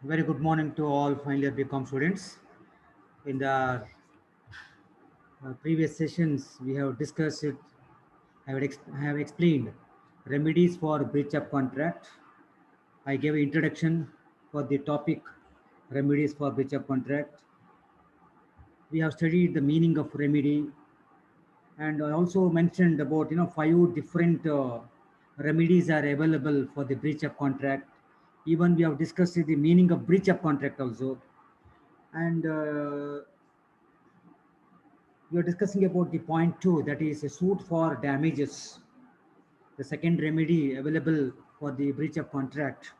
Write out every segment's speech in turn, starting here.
Very good morning to all final year BCom students. In the previous sessions, we have discussed it. I have explained remedies for breach of contract. I gave an introduction for the topic remedies for breach of contract. We have studied the meaning of remedy, and I also mentioned about five different remedies are available for the breach of contract. Even we have discussed the meaning of breach of contract also, and we are discussing about the point two, that is a suit for damages, the second remedy available for the breach of contract.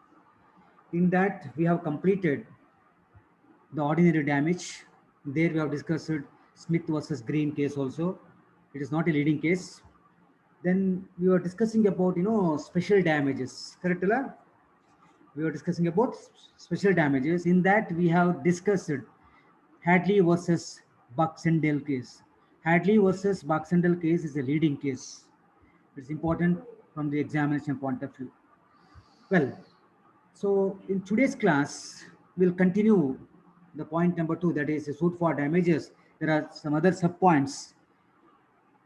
In that, we have completed the ordinary damage. There, we have discussed Smith versus Green case also. It is not a leading case. Then we were discussing about special damages. Correct, Ella? We were discussing about special damages. In that, we have discussed Hadley versus Baxendale case. Hadley versus Baxendale case is a leading case. It's important from the examination point of view. Well, so in today's class, we'll continue the point number two, that is a suit for damages. There are some other sub points,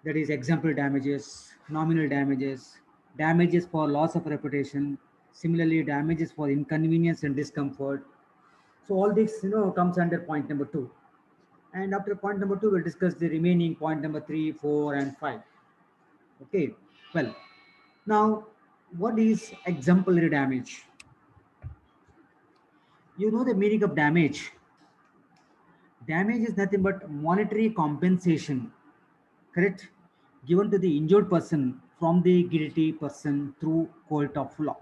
that is exemplary damages, nominal damages, damages for loss of reputation, similarly damages for inconvenience and discomfort. So all this comes under point number two. And after point number two, we'll discuss the remaining point number three, four, and five. Okay. Well, now what is exemplary damage? You know the meaning of damage. Damage is nothing but monetary compensation, correct? Given to the injured person from the guilty person through court of law.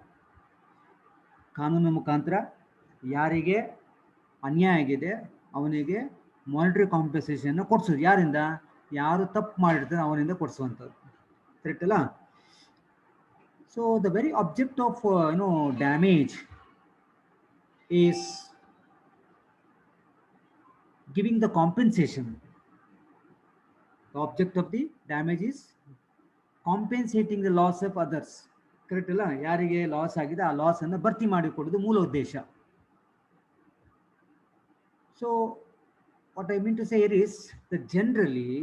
ಕಾನೂನು ಮುಖಾಂತರ ಯಾರಿಗೆ ಅನ್ಯಾಯ ಆಗಿದೆ ಅವನಿಗೆ monetary compensation ಕೊಡಿಸೋದು ಯಾರಿಂದ, ಯಾರು ತಪ್ಪು ಮಾಡಿರ್ತಾರೆ ಅವನಿಂದ ಕೊಡಿಸುವಂಥದ್ದು. ಕರೆಕ್ಟ್ ಅಲ್ಲ? So the very object of damage is giving the compensation. The object of the damage is compensating the loss of others. Correct ಅಲ್ಲ? ಯಾರಿಗೆ ಲಾಸ್ ಆಗಿದೆ ಆ ಲಾಸ್ ಅನ್ನು ಭರ್ತಿ ಮಾಡಿಕೊಡೋದು ಮೂಲ ಉದ್ದೇಶ. So what I mean to say here is that generally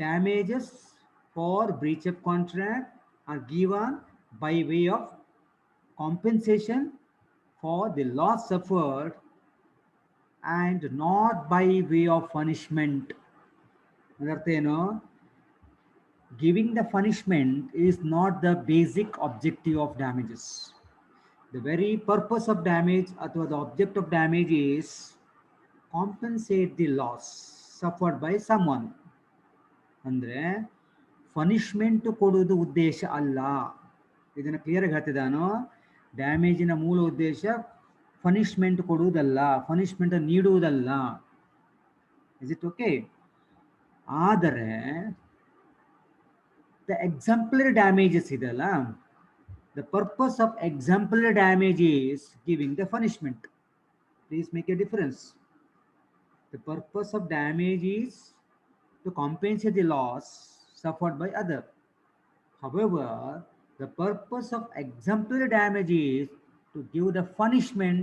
damages for breach of contract are given by way of compensation for the loss suffered and not by way of punishment. ಅದರ್ಥ ಏನು? Giving the punishment is not the basic objective of damages. The very purpose of damage ಅಥವಾ the object of damage is compensate the loss suffered by someone. ಅಂದರೆ punishment ಕೊಡುವುದು ಉದ್ದೇಶ ಅಲ್ಲ. ಇದನ್ನು clear ಆಗಿ ಹೇಳ್ತಿದ್ದಾನೋ, ಡ್ಯಾಮೇಜಿನ ಮೂಲ ಉದ್ದೇಶ ಪನಿಷ್ಮೆಂಟ್ ಕೊಡುವುದಲ್ಲ, ಪನಿಷ್ಮೆಂಟ್ ನೀಡುವುದಲ್ಲ. Is it okay? ಆದರೆ the exemplary damages ಇದಲ್ಲ, the purpose of exemplary damage is giving the punishment. Please make a difference. The purpose of damage is to compensate the loss suffered by other. However, the purpose of exemplary damage is to give the punishment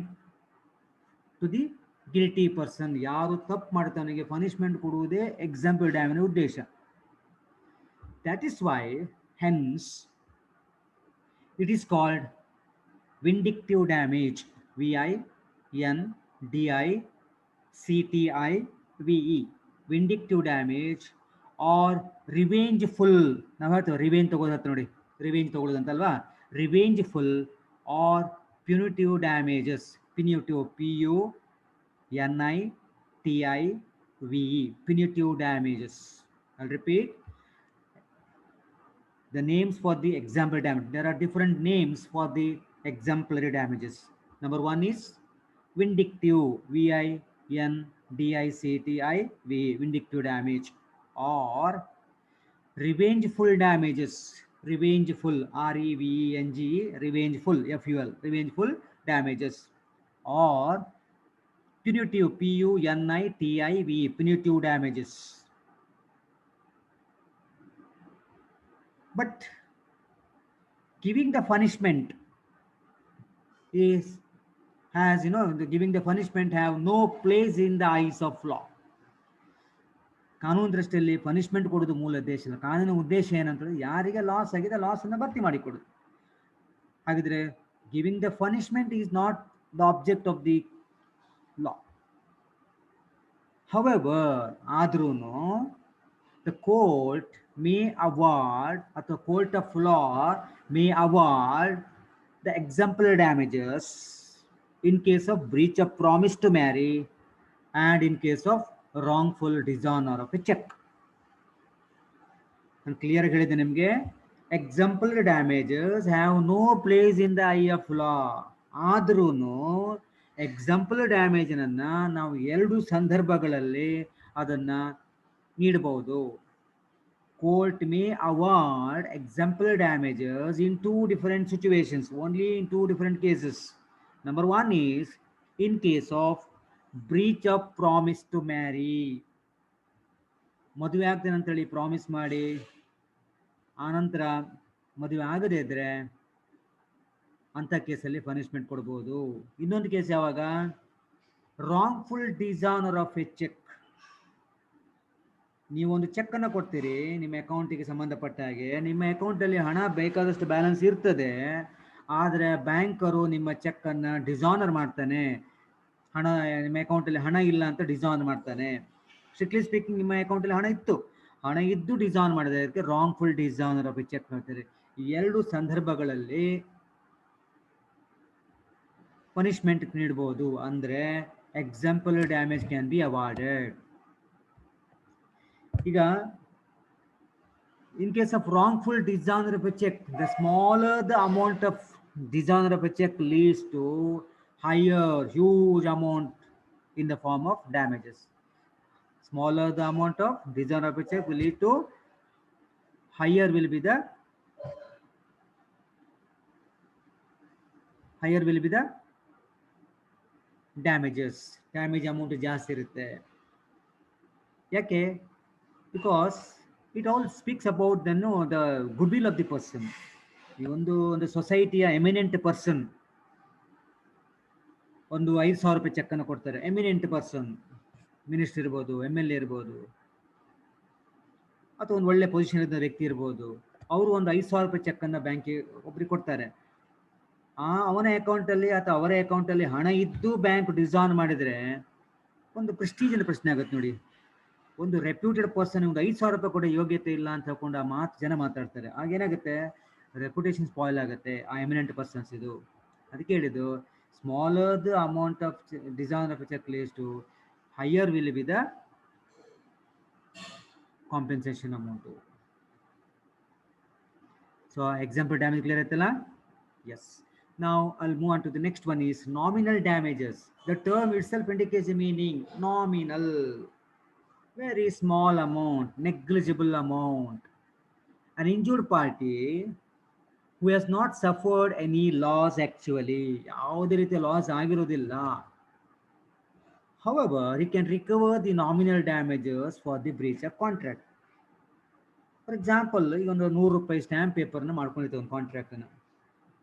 to the guilty person. ಯಾರು ತಪ್ಪು ಮಾಡ್ತಾವನಿಗೆ punishment ಕೊಡುವುದೇ example damage ಉದ್ದೇಶ. That is why, hence, it is called vindictive damage. VINDICTIVE. Vindictive damage or revengeful. ನಾವು ಹೇಳ್ತೇವೆ revenge ತಗೋದು ನೋಡಿ, revenge ತಗೊಳ್ಳೋದಂತಲ್ವಾ? ರಿವೆಂಜ್ಫುಲ್ or punitive damages. Punitive, PUNITIVE. Punitive damages. I'll repeat the names for the exemplary damage. There are different names for the exemplary damages. Number one is vindictive, VINDICTIVE, vindictive damage, or revengeful damages. Revengeful, REVENGE, revengeful, FUL, revengeful damages, or punitive, PUNITIVE, punitive damages. But giving the punishment is has, giving the punishment have no place in the eyes of law. ಕಾನೂನು ದೃಷ್ಟಿಯಲ್ಲಿ punishment ಕೊಡೋದು ಮೂಲ ಉದ್ದೇಶ ಇಲ್ಲ. ಕಾನೂನು ಉದ್ದೇಶ ಏನಂತಂದ್ರೆ ಯಾರಿಗೆ ಲಾಸ್ ಆಗಿದೆ ಲಾಸ್ ಅನ್ನ ಭರ್ತಿ ಮಾಡಿಕೊಡೋದು. ಹಾಗಿದ್ರೆ giving the punishment is not the object of the law. However, ಆದ್ರೂ ದ ಕೋರ್ಟ್ ಮೇ ಅವಾರ್ಡ್ ಅಥವಾ court of law May award the example damages in case of breach of promise to marry and in case of wrongful dishonor of a check. ನಾನು clear ಹೇಳಿದೆ ನಿಮಗೆ, example damages have no place in the eye of law. ಆದ್ರೂ example ಡ್ಯಾಮೇಜನ್ನ ನಾವು ಎರಡು ಸಂದರ್ಭಗಳಲ್ಲಿ ಅದನ್ನ ನೀಡಬಹುದು. Court may award example damages in two different situations, only in two different cases. Number one is in case of breach of promise to marry. ಮದುವೆ ಆಗ್ತೇನೆ ಅಂತೇಳಿ promise ಮಾಡಿ ಆನಂತರ ಮದುವೆ ಆಗದೇ ಇದ್ರೆ ಅಂತ ಕೇಸಲ್ಲಿ ಪನಿಷ್ಮೆಂಟ್ ಕೊಡ್ಬೋದು. ಇನ್ನೊಂದು ಕೇಸ್ ಯಾವಾಗ, wrongful dishonour of a cheque. ನೀವೊಂದು ಚೆಕ್ ಅನ್ನು ಕೊಡ್ತೀರಿ ನಿಮ್ಮ ಅಕೌಂಟಿಗೆ ಸಂಬಂಧಪಟ್ಟ ಹಾಗೆ, ನಿಮ್ಮ ಅಕೌಂಟಲ್ಲಿ ಹಣ ಬೇಕಾದಷ್ಟು ಬ್ಯಾಲೆನ್ಸ್ ಇರ್ತದೆ, ಆದರೆ ಬ್ಯಾಂಕರು ನಿಮ್ಮ ಚೆಕ್ ಅನ್ನ ಡಿಸಾನರ್ ಮಾಡ್ತಾನೆ, ಹಣ ನಿಮ್ಮ ಅಕೌಂಟಲ್ಲಿ ಹಣ ಇಲ್ಲ ಅಂತ ಡಿಸಾನರ್ ಮಾಡ್ತಾನೆ. ಸ್ಟ್ರಿಕ್ಟ್ಲಿ ಸ್ಪೀಕಿಂಗ್ ನಿಮ್ಮ ಅಕೌಂಟಲ್ಲಿ ಹಣ ಇದ್ದು ಡಿಸಾನ್ ಮಾಡಿದ್ರೆ ಅದಕ್ಕೆ wrongful dishonour of a cheque ಮಾಡ್ತಾರೆ. ಈ ಎರಡು ಸಂದರ್ಭಗಳಲ್ಲಿ ಪನಿಷ್ಮೆಂಟ್ ನೀಡಬಹುದು. ಅಂದ್ರೆ example damage can be awarded. ಈಗ in case of wrongful dishonor of a check, the smaller the amount of dishonor of a check leads to higher huge amount in the form of damages. Smaller the amount of dishonor of a check will lead to higher will be the damages. Damage amount ಜಾಸ್ತಿ ಇರುತ್ತೆ. ಯಾಕೆ? Because it all speaks about the goodwill of the person. ಈ ಒಂದು ಸೊಸೈಟಿಯ eminent person ಒಂದು 5,000 ರೂಪಾಯಿ check ಅನ್ನು ಕೊಡ್ತಾರೆ. Eminent person, minister ಇರ್ಬೋದು, MLA ಇರ್ಬೋದು, ಅಥವಾ ಒಂದು ಒಳ್ಳೆ ಪೊಸಿಷನ್ ಇದ್ದ ವ್ಯಕ್ತಿ ಇರ್ಬೋದು. ಅವರು ಒಂದು 5,000 ರೂಪಾಯಿ ಚೆಕ್ ಅನ್ನ ಬ್ಯಾಂಕಿಗೆ ಒಬ್ರಿಗೆ ಕೊಡ್ತಾರೆ. ಅವನ ಅಕೌಂಟ್ ಅಲ್ಲಿ ಅಥವಾ ಅವರ ಅಕೌಂಟ್ ಅಲ್ಲಿ ಹಣ ಇದ್ದು ಬ್ಯಾಂಕ್ ಡಿಸಾನ್ ಮಾಡಿದ್ರೆ ಒಂದು ಪ್ರೆಸ್ಟೀಜಿನ ಪ್ರಶ್ನೆ ಆಗುತ್ತೆ ನೋಡಿ. ಒಂದು ರೆಪ್ಯೂಟೆಡ್ ಪರ್ಸನ್ ಒಂದು 5,000 ರೂಪಾಯಿ ಕೊಡೋ ಯೋಗ್ಯತೆ ಇಲ್ಲ ಅಂತ ಹೇಳ್ಕೊಂಡು ಆ ಜನ ಮಾತಾಡ್ತಾರೆ. ಆಗೇನಾಗುತ್ತೆ, ರೆಪ್ಯುಟೇಷನ್ ಸ್ಪಾಯ್ಲ್ ಆಗುತ್ತೆ ಆ ಎಮಿನೆಂಟ್ ಪರ್ಸನ್ಸ್ ಇದು. ಅದಕ್ಕೆ ಹೇಳಿದ್ದು smaller the amount of dishonour of cheque leads to higher will be the compensation amount. So example damage clear ಆಯ್ತಲ್ಲ? Yes. Now I'll move on to the next one is nominal damages. The term itself indicates a meaning, nominal. Very small amount, negligible amount. An injured party who has not suffered any loss actually, ಯಾವುದೇ ರೀತಿಯ loss ಆಗಿರೋದಿಲ್ಲ. However, he can recover the nominal damages for the breach of contract. For example, ಈಗ ಒಂದು 100 ರೂಪಾಯಿ stamp ಪೇಪರ್ನ ಮಾಡ್ಕೊಂಡಿರ್ತೀವಿ ಒಂದು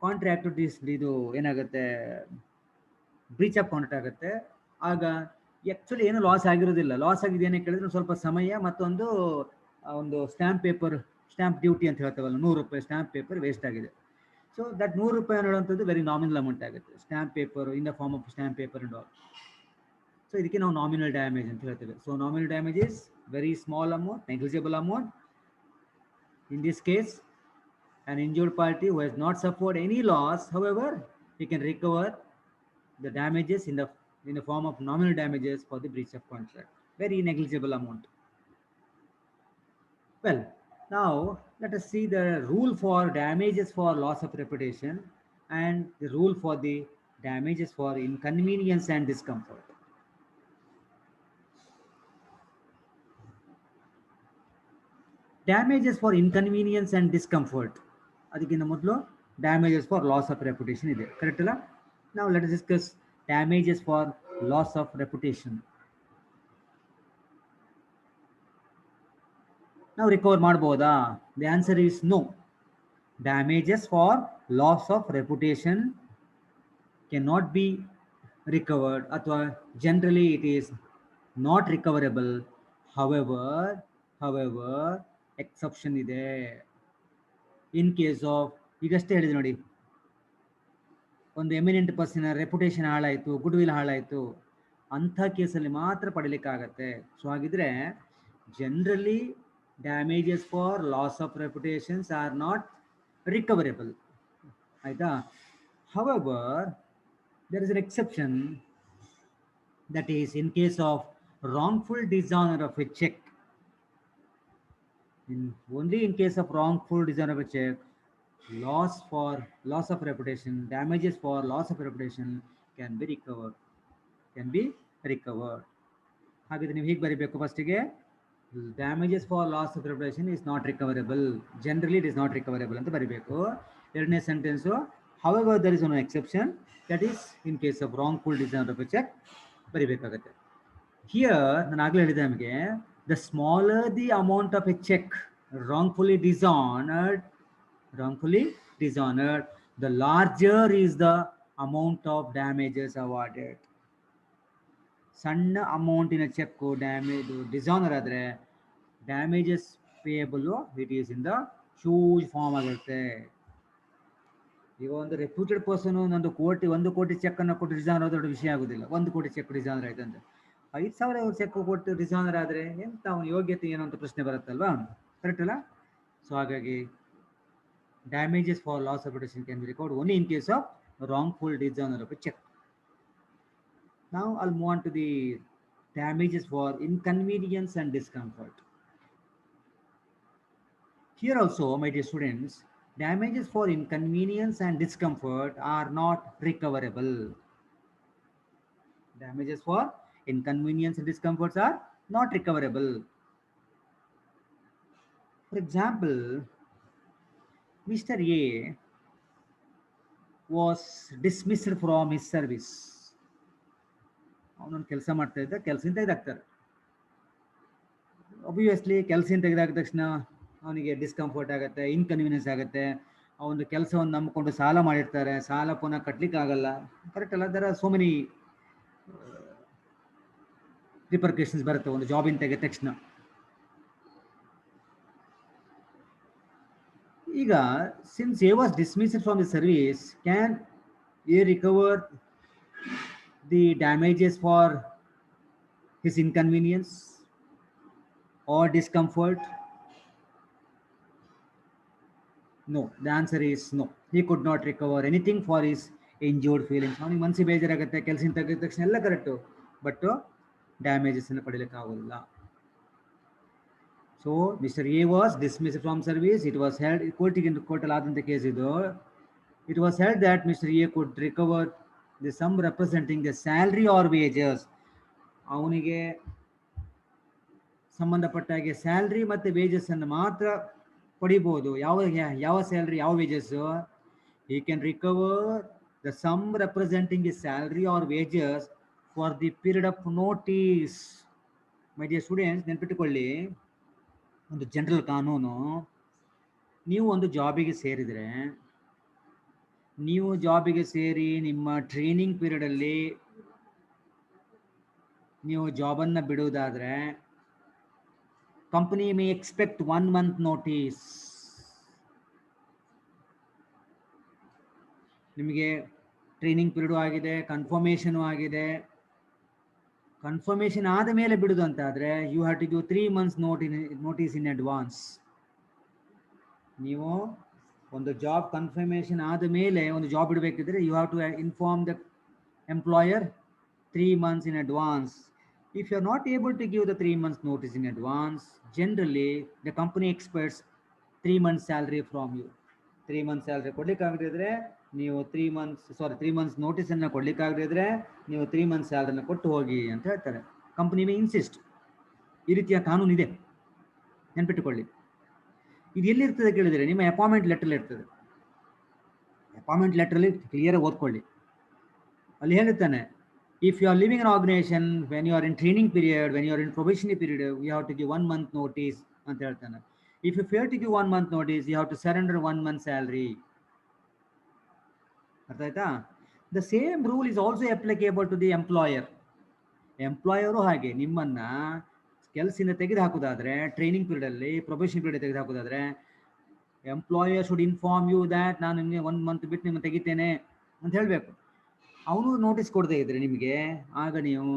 contract ಇದು ಏನಾಗುತ್ತೆ, ಬ್ರೀಚ್ ಆಫ್ ಕಾಂಟ್ರಾಕ್ಟ್ ಆಗುತ್ತೆ. ಆಗ ಆಕ್ಚುಲಿ ಏನು ಲಾಸ್ ಆಗಿರೋದಿಲ್ಲ. ಲಾಸ್ ಆಗಿದೆ ಏನಕ್ಕೆ ಕೇಳಿದ್ರೆ ಸ್ವಲ್ಪ ಸಮಯ ಮತ್ತೊಂದು ಒಂದು ಸ್ಟ್ಯಾಂಪ್ ಡ್ಯೂಟಿ ಅಂತ ಹೇಳ್ತೇವಲ್ಲ, 100 ರೂಪಾಯಿ ಸ್ಟ್ಯಾಂಪ್ ಪೇಪರ್ ವೇಸ್ಟ್ ಆಗಿದೆ. ಸೊ ದಟ್ 100 ರೂಪಾಯಿ ಅನ್ನೋಂಥದ್ದು ವೆರಿ ನಾಮಿನಲ್ ಅಮೌಂಟ್ ಆಗುತ್ತೆ. Stamp paper in the form of stamp paper and all. So ಇದಕ್ಕೆ ನಾವು ನಾಮಿನಲ್ ಡ್ಯಾಮೇಜ್ ಅಂತ ಹೇಳ್ತೇವೆ. So nominal damage is very small amount, negligible amount. In this case an injured party who has not suffered any loss, however, he can recover the damages in the form of nominal damages for the breach of contract. Very negligible amount. Well, now let us see the rule for damages for loss of reputation and the rule for the damages for inconvenience and discomfort. Damages for inconvenience and discomfort. ಅದಕ್ಕಿಂತ ಮೊದಲು damages for loss of reputation ಇದೆ, correct ಅಲ್ಲ? ನಾವು let us discuss damages for loss of reputation. ನಾವು recover ಮಾಡ್ಬೋದಾ? The answer is no. Damages for loss of reputation cannot be recovered ಅಥವಾ generally it is not recoverable. however exception ಇದೆ. In case of, ಈಗಷ್ಟೇ ಹೇಳಿದೆ ನೋಡಿ, ಒಂದು eminent person reputation ಹಾಳಾಯಿತು, goodwill ಹಾಳಾಯಿತು, ಅಂಥ ಕೇಸಲ್ಲಿ ಮಾತ್ರ ಪಡಿಲಿಕ್ಕಾಗತ್ತೆ. ಸೊ ಹಾಗಿದ್ರೆ generally damages for loss of reputations are not recoverable. ಆಯಿತಾ? However there is an exception, that is in case of wrongful dishonor of a check. Only in case of wrongful dishonor of a check, loss of reputation, damages for loss of reputation can be recovered. ಹಾಗಿದ್ರೆ ನೀವು ಹೀಗೆ ಬರೀಬೇಕು. ಫಸ್ಟಿಗೆ damages for loss of reputation is not recoverable, generally it is not recoverable ಅಂತ ಬರೀಬೇಕು. ಎರಡನೇ sentence however there is no exception, that is in case of wrongful dishonor of a check ಬರಿಬೇಕಾಗತ್ತೆ. Here ನಾನು ಆಗಲೇ ಹೇಳಿದೆ ನಮಗೆ, the smaller the amount of a check wrongfully dishonored, the larger is the amount of damages awarded. ಸಣ್ಣ ಅಮೌಂಟಿನ cheque damage dishonour ಆದರೆ damages payable it is in the huge form ಆಗಿರುತ್ತೆ. ಈಗ ಒಂದು ರೆಪ್ಯೂಟೆಡ್ ಪರ್ಸನ್ ಒಂದು ಕೋಟಿ ಚೆಕ್ ಅನ್ನು ಕೊಟ್ಟು ಡಿಸಾನರ್ ದೊಡ್ಡ ವಿಷಯ ಆಗೋದಿಲ್ಲ. 1 ಕೋಟಿ ಚೆಕ್ ಡಿಸಾನರ್ ಆಯ್ತು ಅಂದ್ರೆ 5,000 ಚೆಕ್ ಕೊಟ್ಟು ಡಿಸಾನರ್ ಆದರೆ ಎಂತ ಅವನ ಯೋಗ್ಯತೆ ಏನು ಅಂತ ಪ್ರಶ್ನೆ ಬರುತ್ತಲ್ವಾ? ಕರೆಕ್ಟ್ ಅಲ್ಲ? ಸೊ ಹಾಗಾಗಿ damages for loss of reputation can be recovered only in case of wrongful dishonor of a check. Now I'll move on to the damages for inconvenience and discomfort. Here also, my dear students, damages for inconvenience and discomfort are not recoverable. Damages for inconvenience and discomforts are not recoverable. For example, Mr. A was dismissed from his service. ಅವನೊಂದು ಕೆಲಸ ಮಾಡ್ತಾ ಇದ್ದ, ಕೆಲಸದಿಂದ ತೆಗೆದಾಕ್ತಾರೆ. Obviously ಕೆಲಸದಿಂದ ತೆಗೆದಾದ ತಕ್ಷಣ ಅವನಿಗೆ discomfort ಆಗುತ್ತೆ, inconvenience ಆಗುತ್ತೆ. ಅವನು ಕೆಲಸವನ್ನು ನಂಬಿಕೊಂಡು ಸಾಲ ಮಾಡಿರ್ತಾರೆ, ಸಾಲ ಪುನಃ ಕಟ್ಟಲಿಕ್ಕೆ ಆಗಲ್ಲ. ಕರೆಕ್ಟ್ ಅಲ್ಲ? ದರ್ ಆರ್ ಸೋ ಮೆನಿ ರಿಪರ್ಕೇಷನ್ಸ್ ಬರುತ್ತೆ ಒಂದು ಜಾಬಿಂದ ತೆಗೆದ ತಕ್ಷಣ. ಈಗ since A was dismissed from the service, can A recover the damages for his inconvenience or discomfort? No, the answer is no. He could not recover anything for his injured feelings. ಅವನಿಗೆ ಮನಸ್ಸಿಗೆ ಬೇಜಾರಾಗುತ್ತೆ, ಕೆಲಸದಿಂದ ತೆಗೆದ ತಕ್ಷಣ ಎಲ್ಲ correct, but damages ಅನ್ನು ಪಡೀಲಿಕ್ಕೆ ಆಗೋದಿಲ್ಲ. So mister A was dismissed from service. It was held, ಕೋರ್ಟಲ್ಲಿ ಆದಂಥ ಕೇಸ್ ಇದು. It was held that mister A could recover the sum representing the salary or wages. ಅವನಿಗೆ ಸಂಬಂಧಪಟ್ಟ ಹಾಗೆ ಸ್ಯಾಲ್ರಿ ಮತ್ತು ವೇಜಸ್ ಅನ್ನು ಮಾತ್ರ ಪಡಿಬೋದು. ಯಾವ ಸ್ಯಾಲ್ರಿ, ಯಾವ wages? he can recover the sum representing the salary or wages for the period of notice. My dear students, ನೆನ್ಪಿಟ್ಟುಕೊಳ್ಳಿ, ಒಂದು ಜನರಲ್ ಕಾನೂನು, ನೀವು ಒಂದು ಜಾಬಿಗೆ ಸೇರಿದರೆ, ನೀವು ಜಾಬಿಗೆ ಸೇರಿ ನಿಮ್ಮ ಟ್ರೈನಿಂಗ್ ಪೀರಿಯಡಲ್ಲಿ ನೀವು ಜಾಬನ್ನು ಬಿಡುವುದಾದರೆ, company may expect 1 month notice. ನಿಮಗೆ ಟ್ರೈನಿಂಗ್ ಪೀರಿಯಡು ಆಗಿದೆ, ಕನ್ಫರ್ಮೇಷನು ಆಗಿದೆ. ಕನ್ಫರ್ಮೇಷನ್ ಆದ ಮೇಲೆ ಬಿಡುದು ಅಂತಾದರೆ you have to give 3 months notice in advance. ನೀವು ಒಂದು ಜಾಬ್ ಕನ್ಫರ್ಮೇಷನ್ ಆದ ಮೇಲೆ ಒಂದು ಜಾಬ್ ಇಡಬೇಕಿದ್ರೆ you have to inform the employer 3 months in advance. If you are not able to give the 3 months notice in advance, generally the company expects 3 months salary from you. 3 months salary ಕೊಡ್ಲಿಕ್ಕಾಗದಿದ್ರೆ ನೀವು 3 months notice ಅನ್ನು ಕೊಡ್ಲಿಕ್ಕಾಗದಿದ್ರೆ ನೀವು 3 months ಸ್ಯಾಲರಿನ ಕೊಟ್ಟು ಹೋಗಿ ಅಂತ ಹೇಳ್ತಾರೆ. Company may insist. ಈ ರೀತಿಯ ಕಾನೂನು ಇದೆ, ನೆನ್ಪಿಟ್ಟುಕೊಳ್ಳಿ. ಇದು ಎಲ್ಲಿರ್ತದೆ ಕೇಳಿದರೆ ನಿಮ್ಮ ಅಪಾಯಿಂಟ್ಮೆಂಟ್ ಲೆಟರ್ ಇರ್ತದೆ. ಅಪಾಯಿಂಟ್ಮೆಂಟ್ ಲೆಟರಲ್ಲಿ ಕ್ಲಿಯರ್ ಓದ್ಕೊಳ್ಳಿ. ಅಲ್ಲಿ ಹೇಳುತ್ತಾನೆ, if you are leaving an organisation when you are in training period, when you are in probationary period, you have to give 1 month notice ಅಂತ ಹೇಳ್ತಾನೆ. If you fail to give 1 month notice, you have to surrender 1 month salary. ಅರ್ಥ ಆಯ್ತಾ? The same rule is also applicable to the employer. Employer ಹಾಗೆ ನಿಮ್ಮನ್ನ ಕೆಲಸದಿಂದ ತೆಗೆದು ಹಾಕೋದಾದ್ರೆ, training period ಅಲ್ಲಿ ಪ್ರೊಬೇಷನ್ ಪೀರಿಯಡ್ ತೆಗೆದು ಹಾಕೋದಾದ್ರೆ, employer should inform you that ನಾನು ನಿಮಗೆ 1 ಮಂತ್ ಬಿಟ್ಟು ನಿಮ್ಮನ್ನು ತೆಗಿತೇನೆ ಅಂತ ಹೇಳಬೇಕು. ಅವನು ನೋಟಿಸ್ ಕೊಡದೇ ಇದ್ರೆ ನಿಮಗೆ, ಆಗ ನೀವು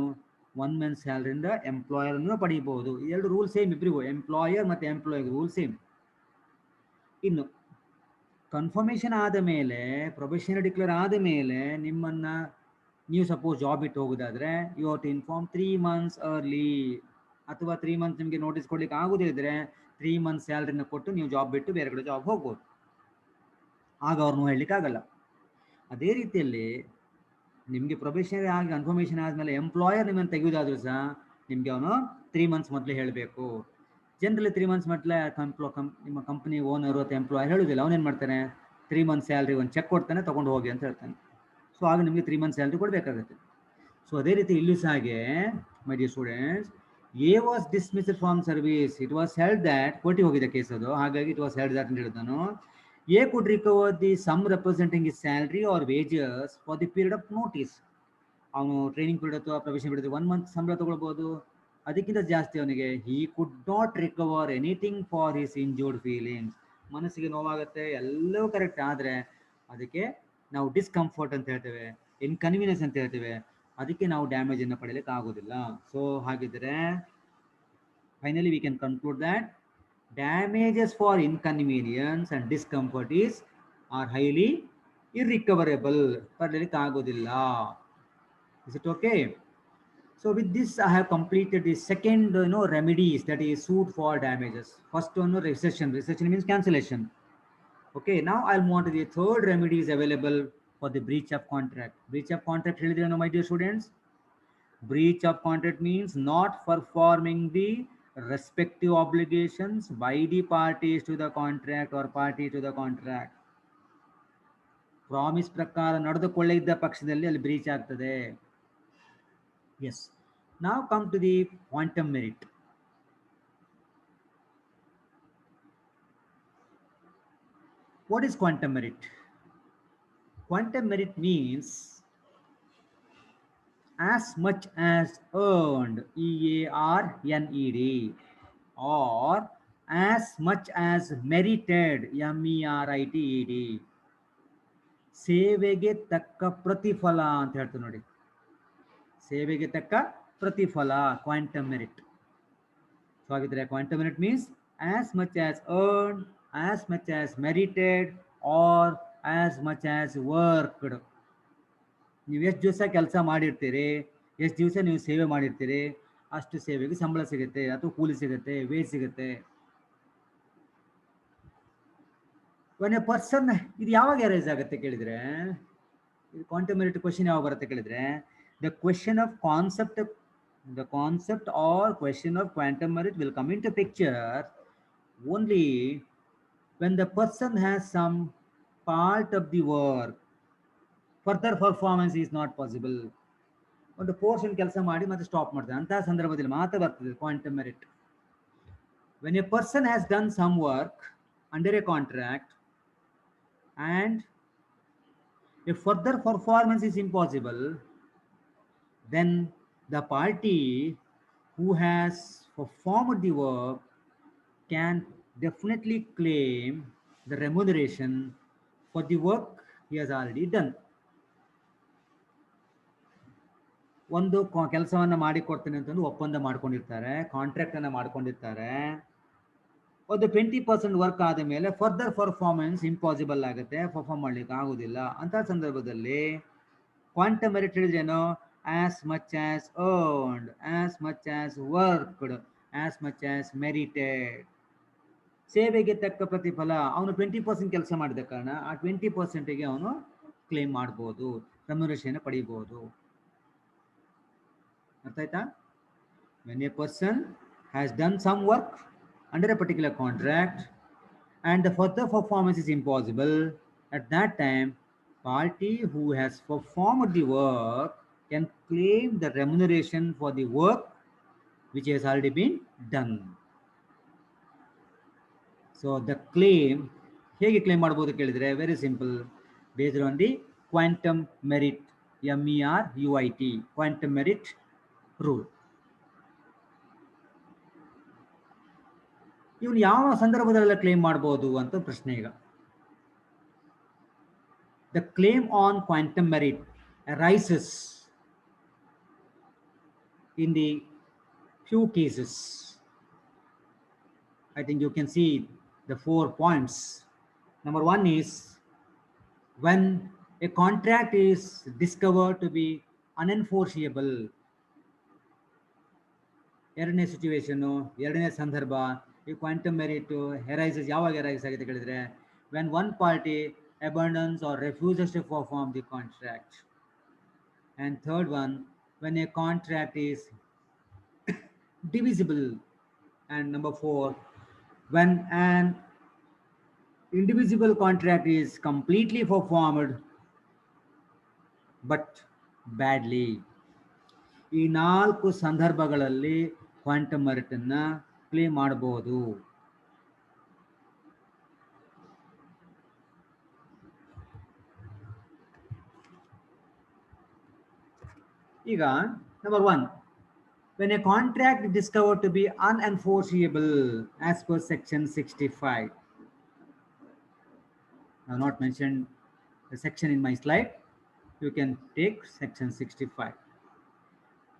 1 ಮಂತ್ ಸ್ಯಾಲರಿಯಿಂದ ಎಂಪ್ಲಾಯರ್ನ ಪಡೀಬಹುದು. ಎರಡು ರೂಲ್ ಸೇಮ್ ಇಬ್ಬರಿಗೂ, ಎಂಪ್ಲಾಯರ್ ಮತ್ತು ಎಂಪ್ಲಾಯರ್ ರೂಲ್ ಸೇಮ್. ಇನ್ನು ಕನ್ಫರ್ಮೇಷನ್ ಆದ ಮೇಲೆ, ಪ್ರೊಬೇಷನರಿ ಡಿಕ್ಲೇರ್ ಆದ ಮೇಲೆ ನಿಮ್ಮನ್ನು ನೀವು ಸಪೋಸ್ ಜಾಬ್ ಬಿಟ್ಟು ಹೋಗೋದಾದ್ರೆ, you have to inform 3 months early. ಅಥವಾ 3 ಮಂತ್ಸ್ ನಿಮಗೆ ನೋಟಿಸ್ ಕೊಡ್ಲಿಕ್ಕೆ ಆಗೋದೇ ಇದ್ರೆ 3 ಮಂತ್ಸ್ ಸ್ಯಾಲರಿನ ಕೊಟ್ಟು ನೀವು ಜಾಬ್ ಬಿಟ್ಟು ಬೇರೆ ಕಡೆ ಜಾಬ್ ಹೋಗ್ಬೋದು. ಆಗ ಅವ್ರನ್ನು ಹೇಳಲಿಕ್ಕೆ ಆಗಲ್ಲ. ಅದೇ ರೀತಿಯಲ್ಲಿ ನಿಮಗೆ ಪ್ರೊಬೇಷನರಿ ಆಗಿ ಕನ್ಫರ್ಮೇಷನ್ ಆದಮೇಲೆ ಎಂಪ್ಲಾಯರ್ ನಿಮ್ಮನ್ನು ತೆಗೆಯೋದಾದ್ರೂ ಸಹ ನಿಮಗೆ ಅವನು 3 ಮಂತ್ಸ್ ಮೊದಲೇ ಹೇಳಬೇಕು. ಜನರಲಿ 3 ಮಂತ್ಸ್ ಮೊದಲೇ ನಿಮ್ಮ ಕಂಪನಿ ಓನರು ಅಥವಾ ಎಂಪ್ಲಾಯರ್ ಹೇಳೋದಿಲ್ಲ. ಅವನೇನು ಮಾಡ್ತಾನೆ, 3 ಮಂತ್ಸ್ ಸ್ಯಾಲ್ರಿ ಒಂದು ಚೆಕ್ ಕೊಡ್ತಾನೆ, ತೊಗೊಂಡು ಹೋಗಿ ಅಂತ ಹೇಳ್ತಾನೆ. ಸೊ ಆಗ ನಿಮಗೆ 3 ಮಂತ್ಸ್ ಸ್ಯಾಲ್ರಿ ಕೊಡಬೇಕಾಗುತ್ತೆ. ಸೊ ಅದೇ ರೀತಿ ಇಲ್ಲೂ ಸಹ ಹಾಗೆ, my dear students, A was dismissed from service. It was held that, ಕೋರ್ಟಿಗೆ ಹೋಗಿದೆ ಕೇಸ್ ಅದು, ಹಾಗಾಗಿ ಇಟ್ ವಾಸ್ ಹೆಲ್ಡ್ ದ್ಯಾಟ್ ಅಂತ ಹೇಳಿದ್ ನಾನು. He could recover the sum representing his salary or wages for the period of notice. ಅವನು training period ಅಥವಾ probation period 1 month ಸಂಬಳ ತಗೊಳ್ಬೋದು, ಅದಕ್ಕಿಂತ ಜಾಸ್ತಿ ಅವನಿಗೆ he could not recover anything for his injured feelings. ಮನಸ್ಸಿಗೆ ನೋವಾಗುತ್ತೆ, ಎಲ್ಲವೂ ಕರೆಕ್ಟ್, ಆದರೆ ಅದಕ್ಕೆ ನಾವು ಡಿಸ್ಕಂಫರ್ಟ್ ಅಂತ ಹೇಳ್ತೇವೆ, ಇನ್ಕನ್ವೀನಿಯನ್ಸ್ ಅಂತ ಹೇಳ್ತೇವೆ, ಅದಕ್ಕೆ ನಾವು ಡ್ಯಾಮೇಜನ್ನು ಪಡೆಯಲಿಕ್ಕೆ ಆಗೋದಿಲ್ಲ. ಸೊ ಹಾಗಿದ್ರೆ finally we can conclude that damages for inconvenience and discomfort are highly irrecoverable. ಪಡೆಯಲಿಕ್ಕೆ ಆಗೋದಿಲ್ಲ. Is it okay? So with this I have completed the second remedies, that is suit for damages. First one, rescission means cancellation. Okay, now I'll move on to the third remedies available for the breach of contract. Breach of contract ಹೇಳಿದ್ರೇನು my dear students? Breach of contract means not performing the respective obligations by the parties to the contract or party to the contract. Promise ಪ್ರಕಾರ ನಡೆದುಕೊಳ್ಳೇ ಇದ್ದ ಪಕ್ಷದಲ್ಲಿ ಅಲ್ಲಿ breach ಆಗ್ತದೆ. S. Now come to the quantum merit. What is quantum merit? Quantum merit means as much as earned, EARNED, or as much as merited, MERITED. ಸೇವೆಗೆ ತಕ್ಕ ಪ್ರತಿಫಲ ಅಂತ ಹೇಳ್ತೀವಿ ನೋಡಿ. ಸೇವೆಗೆ ತಕ್ಕ ಪ್ರತಿಫಲ, ಕ್ವಾಂಟಮ್ ಮೆರಿಟ್. ಸೊ ಹಾಗಿದ್ರೆ quantum merit means as much as earned, as much as merited, or as much as worked. ನೀವು ಎಷ್ಟು ದಿವಸ ಕೆಲಸ ಮಾಡಿರ್ತೀರಿ, ಎಷ್ಟು ದಿವಸ ನೀವು ಸೇವೆ ಮಾಡಿರ್ತೀರಿ, ಅಷ್ಟು ಸೇವೆಗೆ ಸಂಬಳ ಸಿಗುತ್ತೆ ಅಥವಾ ಕೂಲಿ ಸಿಗುತ್ತೆ, ವೇಜ್ ಸಿಗುತ್ತೆ. when a person, ಇದು ಯಾವಾಗ ಅರೈಸ್ ಆಗುತ್ತೆ ಕೇಳಿದ್ರೆ, ಇದು ಕ್ವಾಂಟಮ್ ಮೆರಿಟ್ ಕ್ವೆಶ್ಚನ್ ಯಾವಾಗ ಬರುತ್ತೆ ಕೇಳಿದ್ರೆ, the question of concept or question of quantum merit will come into picture only when the person has some part of the work, further performance is not possible. ಒಂದು portion ಕೆಲಸ ಮಾಡಿ ಮತ್ತೆ stop ಮಾಡ್ತಾರೆ, ಅಂತಹ ಸಂದರ್ಭದಲ್ಲಿ ಮಾತ್ರ ಬರ್ತದೆ quantum merit. when a person has done some work under a contract and if further performance is impossible, then the party who has performed the work can definitely claim the remuneration for the work he has already done. ಒಂದು ಕೆಲಸವನ್ನು ಮಾಡಿಕೊಡ್ತೇನೆ ಅಂತಂದು ಒಪ್ಪಂದ ಮಾಡ್ಕೊಂಡಿರ್ತಾರೆ, contract ಅನ್ನು ಮಾಡ್ಕೊಂಡಿರ್ತಾರೆ. ಒಂದು 20% work ಆದ ಮೇಲೆ ಫರ್ದರ್ ಪರ್ಫಾರ್ಮೆನ್ಸ್ ಇಂಪಾಸಿಬಲ್ ಆಗುತ್ತೆ, ಪರ್ಫಾರ್ಮ್ ಮಾಡ್ಲಿಕ್ಕೆ ಆಗುದಿಲ್ಲ. ಅಂತ ಸಂದರ್ಭದಲ್ಲಿ ಕ್ವಾಂಟಮ್ ಮೆರಿಟ್ ಹೇಳಿದ್ರೇನು, as much as earned, as much as worked, as much as merited. ಸೇವೆಗೆ ತಕ್ಕ ಪ್ರತಿಫಲ. ಅವನು 20% ಕೆಲಸ ಮಾಡಿದ ಕಾರಣ ಆ 20%ಗೆ ಅವನು ಕ್ಲೇಮ್ ಮಾಡ್ಬೋದು, ರೆಮ್ಯುನರೇಷನ್ ಪಡಿಬಹುದು. ಅರ್ಥ ಆಯ್ತಾ? when a person has done some work under a particular contract and the further performance is impossible, at that time party who has performed the work can claim the remuneration for the work which has already been done. So the claim ಹೇಗೆ claim ಮಾಡಬಹುದು ಕೇಳಿದ್ರೆ, very simple, based on the quantum merit, MERUIT, quantum merit rule. ಇವನು ಯಾವ ಸಂದರ್ಭದಲ್ಲ claim ಮಾಡಬಹುದು ಅಂತ ಪ್ರಶ್ನೆ ಈಗ. The claim on quantum merit arises in the few cases. I think you can see the 4 points. Number 1 is when a contract is discovered to be unenforceable. ಎರಡನೇ situation, ಎರಡನೇ ಸಂದರ್ಭ ಈ ಕ್ವಾಂಟಮ್ ಮೆರಿಟ್ ಅರೈಸಸ್ ಯಾವಾಗ arise ಆಗಿದೆ ಹೇಳಿದ್ರೆ when one party abandons or refuses to perform the contract. And third one, when a contract is divisible. And number 4, when an indivisible contract is completely performed but badly. ಈ 4 ಸಂದರ್ಭಗಳಲ್ಲಿ quantum merit ಅನ್ನ claim ಮಾಡಬಹುದು. ಈಗ number 1, when a contract is discovered to be unenforceable as per section 65. I have not mentioned the section in my slide. You can take section 65.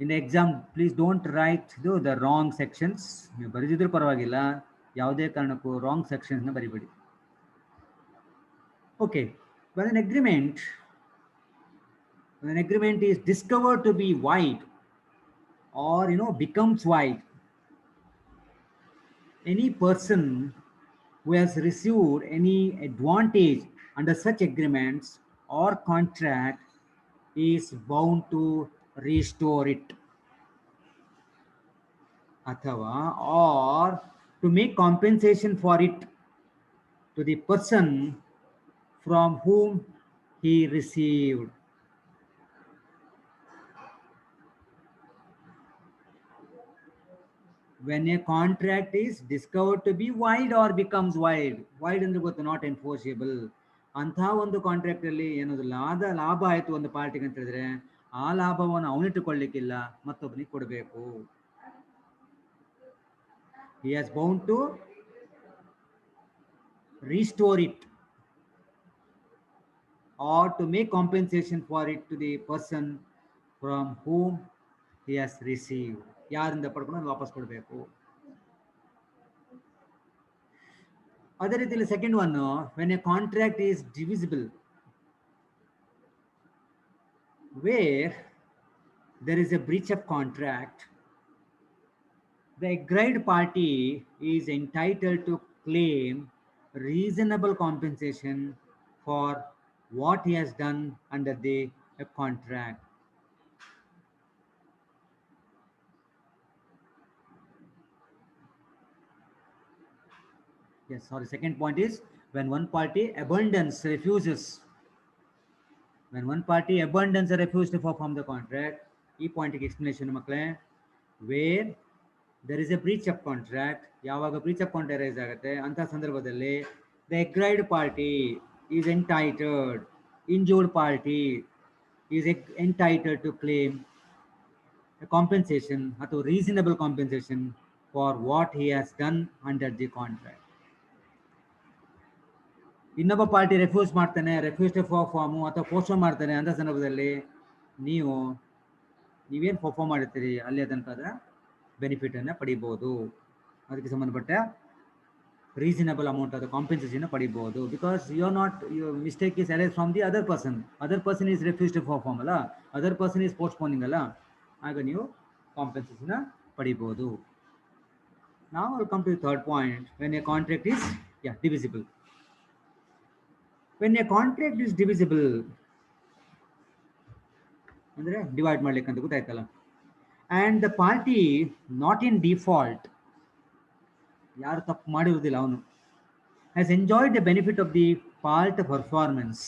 In the exam, please don't write the wrong sections. ನೀವು ಬರೆದಿದ್ರು ಪರವಾಗಿಲ್ಲ, ಯಾವುದೇ ಕಾರಣಕ್ಕೂ wrong sections ನ ಬರಿಬೇಡಿ. Okay, when an agreement is discovered to be void or becomes void, any person who has received any advantage under such agreements or contract is bound to restore it, athava or to make compensation for it to the person from whom he received. When a contract is discovered to be void or becomes void ಅಂದ್ರೆ ಗೊತ್ತು, not enforceable. ಅಂತಹ ಒಂದು contract ಅಲ್ಲಿ ಏನದು ಲಾಭ ಆಯ್ತು ಒಂದು ಪಾರ್ಟಿಗೆ ಅಂತ ಹೇಳಿದ್ರೆ ಆ ಲಾಭವನ್ನು ಅವನಿಟ್ಟುಕೊಳ್ಳಿಕ್ಕಿಲ್ಲ, ಮತ್ತೊಬ್ಬನಿಗೆ ಕೊಡಬೇಕು. He has bound to restore it or to make compensation for it to the person from whom he has received. ಯಾರಿಂದ ಪಡ್ಕೊಂಡು ವಾಪಸ್ ಕೊಡಬೇಕು. ಅದೇ ರೀತಿಯಲ್ಲಿ second one, when a contract is divisible, where there is a breach of contract, the aggrieved party is entitled to claim reasonable compensation for what he has done under the contract. Yes, sorry, second point is when one party refuses or refuses to perform the contract. ಈ ಪಾಯಿಂಟ್ಗೆ explanation ಮಕ್ಕಳೇ, wear there is a breach of contract, ಯಾವಾಗ breach of contract rice ಆಗುತ್ತೆ ಅಂತ ಸಂದರ್ಭದಲ್ಲಿ the aggrieved party is entitled, injured party is entitled to claim a compensation ಅಥವಾ reasonable compensation for what he has done under the contract. ಇನ್ನೊಬ್ಬ party refuse to perform ಅಥವಾ postpone ಮಾಡ್ತಾನೆ ಅಂತ ಸಂದರ್ಭದಲ್ಲಿ ನೀವೇನು ಪರ್ಫಾರ್ಮ್ ಮಾಡಿರ್ತೀರಿ ಅಲ್ಲಿ ತನಕ ಬೆನಿಫಿಟ್ ಅನ್ನ ಪಡಿಬಹುದು. ಅದಕ್ಕೆ ಸಂಬಂಧಪಟ್ಟ ರೀಸನಬಲ್ ಅಮೌಂಟ್ ಆದ ಕಾಂಪೆನ್ಸೇಷನ್ ಪಡಿಬಹುದು. Because your mistake is arise from the other person is refuse to perform ಅಲ್ಲ, ಅದರ್ ಪರ್ಸನ್ ಈಸ್ ಪೋಸ್ಟ್ಪೋನಿಂಗ್ ಅಲ್ಲ, ಆಗ ನೀವು ಕಾಂಪೆನ್ಸೇಷನ್ ಪಡಿಬಹುದು. ನಾವು will come to the third point, when a contract is divisible. When a contract is divisible ಅಂದ್ರೆ divide ಮಾಡ್ಲಿಕ್ಕೆ ಅಂತ ಗೊತ್ತಾಯ್ತಲ್ಲ, and the party not in default, ಯಾರು ತಪ್ಪು ಮಾಡಿರುವುದಿಲ್ಲ ಅವನು, has enjoyed the benefit of the part performance,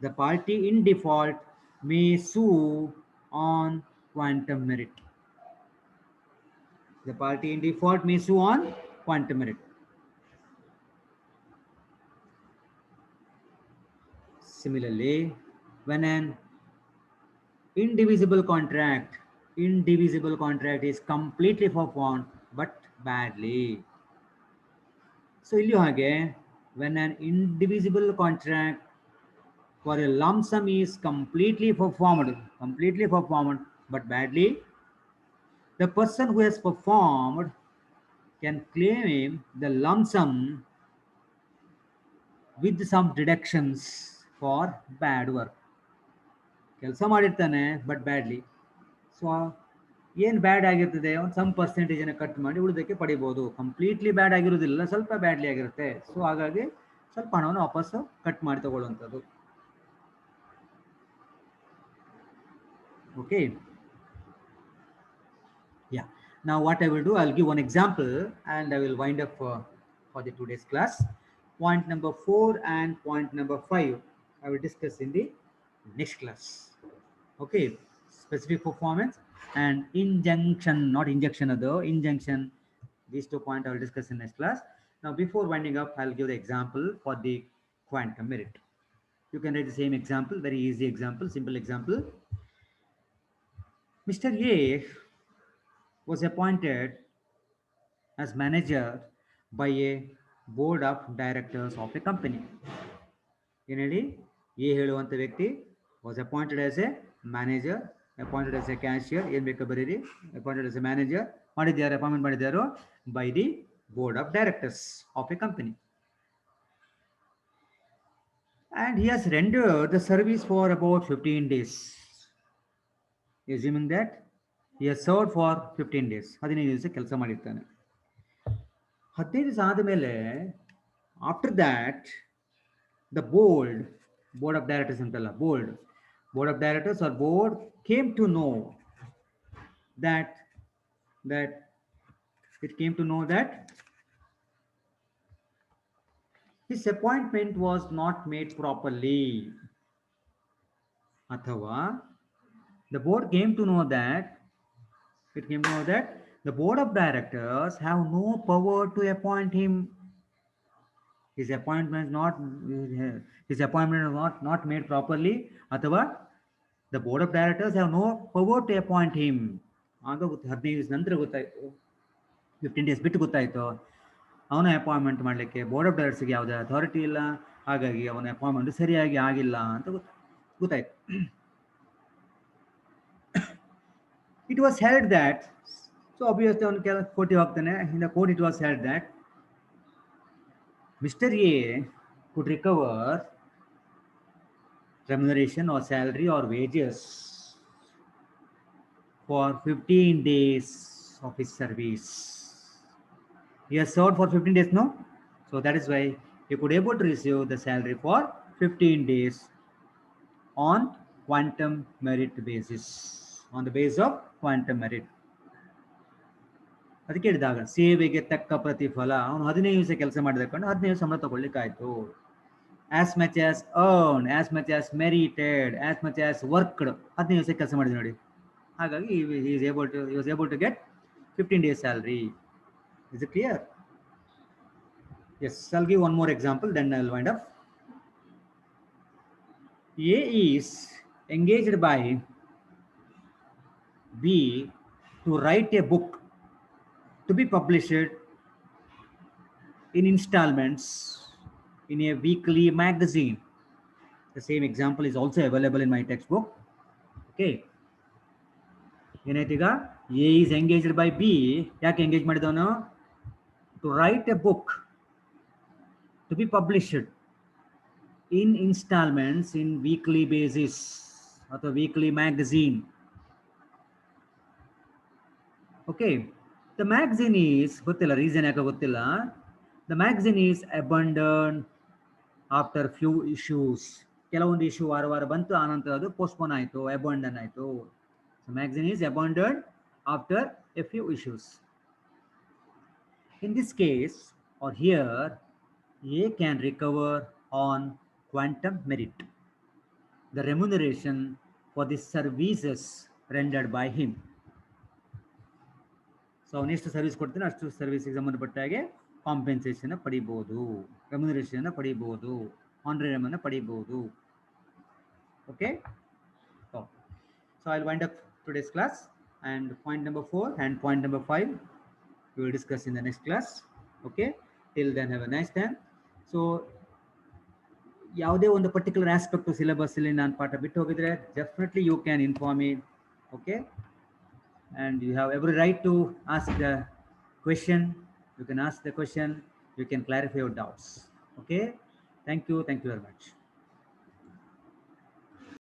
the party in default may sue on quantum merit. The party in default may sue on quantum merit. Similarly, when an indivisible contract is completely performed but badly. So illiಯೂ ಹಾಗೆ, when an indivisible contract for a lump sum is completely performed but badly, the person who has performed can claim the lump sum with some deductions for bad work. ಕೆಲಸ ಮಾಡಿರ್ತಾನೆ but badly. So ಏನು ಬ್ಯಾಡ್ ಆಗಿರ್ತದೆ, ಒಂದು some ಪರ್ಸೆಂಟೇಜನ್ನು cut ಮಾಡಿ ಉಳಿದಕ್ಕೆ ಪಡಿಬೋದು. Completely bad ಆಗಿರೋದಿಲ್ಲ, ಸ್ವಲ್ಪ badly ಆಗಿರುತ್ತೆ. ಸೊ ಹಾಗಾಗಿ ಸ್ವಲ್ಪ ಹಣವನ್ನು ವಾಪಸ್ಸು ಕಟ್ ಮಾಡಿ ತಗೊಳ್ಳುವಂಥದ್ದು. Okay, yeah. Now what I will do, I'll give one example and I will wind up for the today's class. Point number 4 and point number 5 I will discuss in the next class. Okay, specific performance and injunction, not injection, other injunction. These 2 points I will discuss in next class. Now before winding up, I'll give the example for the quantum merit. You can write the same example, very easy example, simple example. Mr. A was appointed as manager by a board of directors of a company. ಏನು ಹೇಳಿ, A ಹೇಳುವಂಥ ವ್ಯಕ್ತಿ was appointed as a manager, appointed as a cashier, ಏನು ಬೇಕಾ ಬರೀರಿ, appointed as a manager ಮಾಡಿದ್ದಾರೆ, appointment ಮಾಡಿದ್ದಾರೋ by the board of directors of a company. And he has rendered the service for about 15 days. Assuming that he has served for 15 days, 15 ದಿವಸ ಕೆಲಸ ಮಾಡಿರ್ತಾನೆ. 15 ದಿವಸ ಆದಮೇಲೆ after that the board of directors ಅಂತಲ್ಲ, board of directors or board came to know that his appointment was not made properly. ಅಥವಾ the board came to know that the board of directors have no power to appoint him. His appointment was not made properly. ಅಥವಾ the board of directors have no power to appoint him. ಆಗ 15 ದಿವಸ ನಂತರ ಗೊತ್ತಾಯ್ತು, 15 days ಬಿಟ್ಟು ಗೊತ್ತಾಯ್ತು ಅವನ appointment ಮಾಡಲಿಕ್ಕೆ board of ಡೈರೆಕ್ಟರ್ಸ್ಗೆ ಯಾವುದೇ ಅಥಾರಿಟಿ ಇಲ್ಲ, ಹಾಗಾಗಿ ಅವನ ಅಪಾಯಿಂಟ್ಮೆಂಟ್ ಸರಿಯಾಗಿ ಆಗಿಲ್ಲ ಅಂತ ಗೊತ್ತಾಯ್ತು. It was held that, so obviously ಅವನು ಕೋರ್ಟಿಗೆ ಹೋಗ್ತಾನೆ. In the court it was held that Mr. A could recover remuneration or salary or wages for 15 days of his service. He has served for 15 days, no? So that is why he could able to receive the salary for 15 days on quantum merit basis, on the basis of quantum merit. ಅದಕ್ಕೆ ಹೇಳಿದಾಗ ಸೇವೆಗೆ ತಕ್ಕ ಪ್ರತಿಫಲ, ಅವನು 15 ದಿವಸ ಕೆಲಸ ಮಾಡಿದಕೊಂಡು 15 ದಿವಸ ಸಂಬಳ ತಗೊಳ್ಳಿಕ್ಕಾಯ್ತು. as much as earned, as much as merited, as much as worked, 15 ದಿವಸ ಕೆಲಸ ಮಾಡಿದ್ರು ನೋಡಿ. ಹಾಗಾಗಿ he was able to get 15 days salary. Is it clear? Yes, I'll give one more example, then I'll wind up. A is engaged by B to write a book to be published in installments in a weekly magazine. The same example is also available in my textbook. Okay. ಏನಾಯ್ತು, ಈಗ A is engaged by B. ಯಾಕೆ engage ಮಾಡಿದವನು? To write a book to be published in installments in weekly basis ಅಥವಾ weekly magazine. Okay, the magazine is ಗೊತ್ತಿಲ್ಲ, reason ಯಾಕೆ ಗೊತ್ತಿಲ್ಲ. The magazine is abandoned after few issues. ಕೆಲವೊಂದು issue ವಾರ ಬಂತು, ಆನಂತರ ಅದು ಪೋಸ್ಟ್ಪೋನ್ ಆಯಿತು, ಅಬಂಡನ್ ಆಯಿತು. The magazine is abandoned after a few issues. In this case or here, A can recover on quantum merit the remuneration for the services rendered by him. So ಅವನೆಷ್ಟು service ಕೊಡ್ತಾನೆ ಅಷ್ಟು ಸರ್ವಿಸ್ಗೆ ಸಂಬಂಧಪಟ್ಟ ಹಾಗೆ compensation ಪಡಿಬೋದು, remuneration ಪಡಿಬೋದು, ಆನರೇರಿಯಂ ಪಡಿಬೋದು. Okay. So, so I'll wind up today's class, and point number 4 and point number 5 we will discuss in the next class. Okay. Till then, have a nice time. So ಯಾವುದೇ ಒಂದು particular aspect syllabus ಅಲ್ಲಿ ನಾನು ಪಾಠ ಬಿಟ್ಟು ಹೋಗಿದ್ರೆ definitely you can inform me. Okay, and you have every right to ask the question. You can ask the question, you can clarify your doubts. Okay, thank you very much.